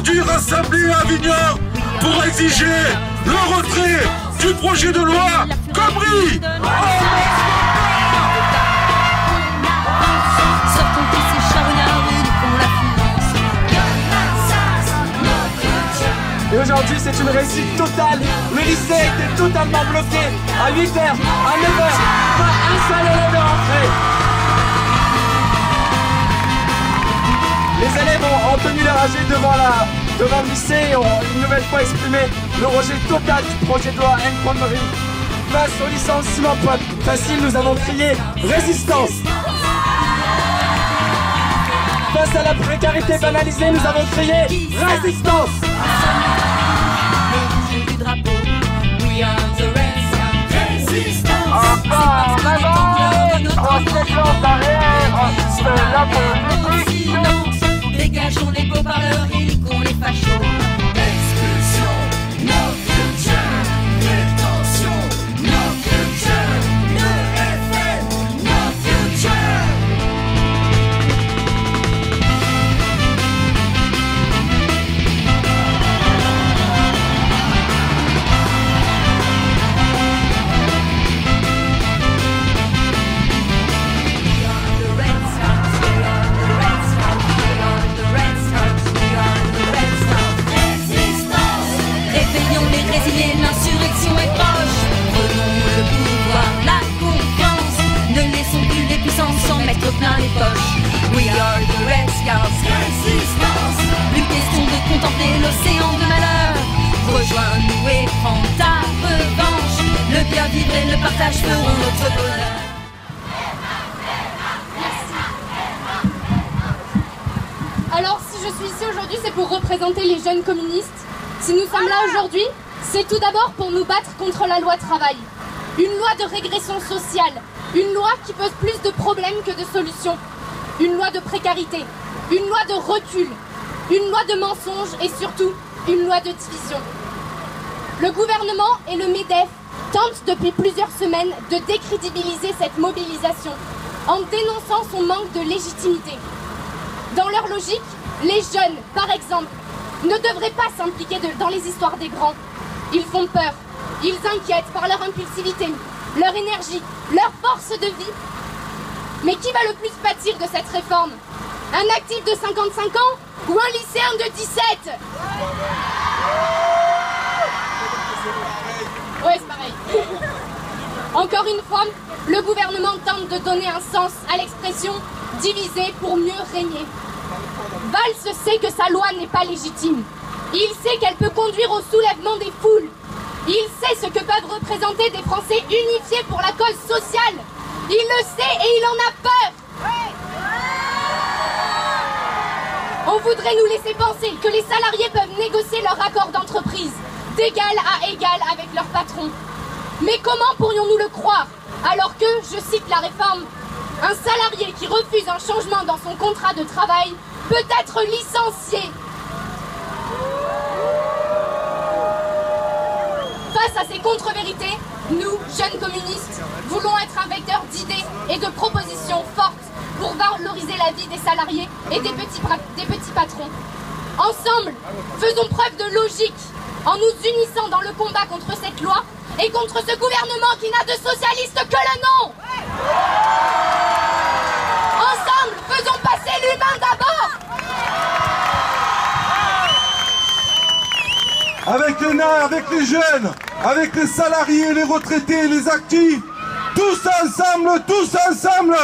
aujourd'hui rassemblés à Avignon pour exiger le retrait du projet de loi Khomri. Et aujourd'hui, c'est une réussite totale. Le lycée était totalement bloqué. À 8h, à 9h, pas un seul élève est rentré. Les élèves ont tenu leur AG devant le lycée et ont une nouvelle fois exprimé le rejet total du projet de loi Khomri. Face au licenciement facile, nous avons crié résistance. Face à la précarité banalisée, nous avons crié résistance. Enfin, en avant, en séquence arrière, c'est la politique. Dégageons les beaux parleurs et liquons les fachos. Expulsion, no future. Rétention, no future. EFL, no future. L'insurrection est proche, prenons le pouvoir, la confiance. Ne laissons plus les puissances s'en mettre plein les poches. We are the Red Scouts, résistance. Plus question de contempler l'océan de malheur. Rejoins-nous et prends ta revanche. Le bien vivre et le partage feront notre bonheur. Alors si je suis ici aujourd'hui, c'est pour représenter les jeunes communistes. Si nous sommes là aujourd'hui, c'est tout d'abord pour nous battre contre la loi travail. Une loi de régression sociale, une loi qui pose plus de problèmes que de solutions, une loi de précarité, une loi de recul, une loi de mensonges et surtout une loi de division. Le gouvernement et le MEDEF tentent depuis plusieurs semaines de décrédibiliser cette mobilisation en dénonçant son manque de légitimité. Dans leur logique, les jeunes, par exemple, ne devraient pas s'impliquer dans les histoires des grands. Ils font peur, ils inquiètent par leur impulsivité, leur énergie, leur force de vie. Mais qui va le plus pâtir de cette réforme? Un actif de 55 ans ou un lycéen de 17? Ouais, c'est pareil. Encore une fois, le gouvernement tente de donner un sens à l'expression « diviser pour mieux régner ». Valls sait que sa loi n'est pas légitime. Il sait qu'elle peut conduire au soulèvement des foules. Il sait ce que peuvent représenter des Français unifiés pour la cause sociale. Il le sait et il en a peur. On voudrait nous laisser penser que les salariés peuvent négocier leur accord d'entreprise d'égal à égal avec leur patron. Mais comment pourrions-nous le croire alors que, je cite la réforme, un salarié qui refuse un changement dans son contrat de travail peut être licencié. Face à ces contre-vérités, nous, jeunes communistes, voulons être un vecteur d'idées et de propositions fortes pour valoriser la vie des salariés et des petits patrons. Ensemble, faisons preuve de logique en nous unissant dans le combat contre cette loi et contre ce gouvernement qui n'a de socialiste que le nom. Ensemble, faisons passer l'humain d'abord. Avec les nains, avec les jeunes, avec les salariés, les retraités, les actifs, tous ensemble, tous ensemble.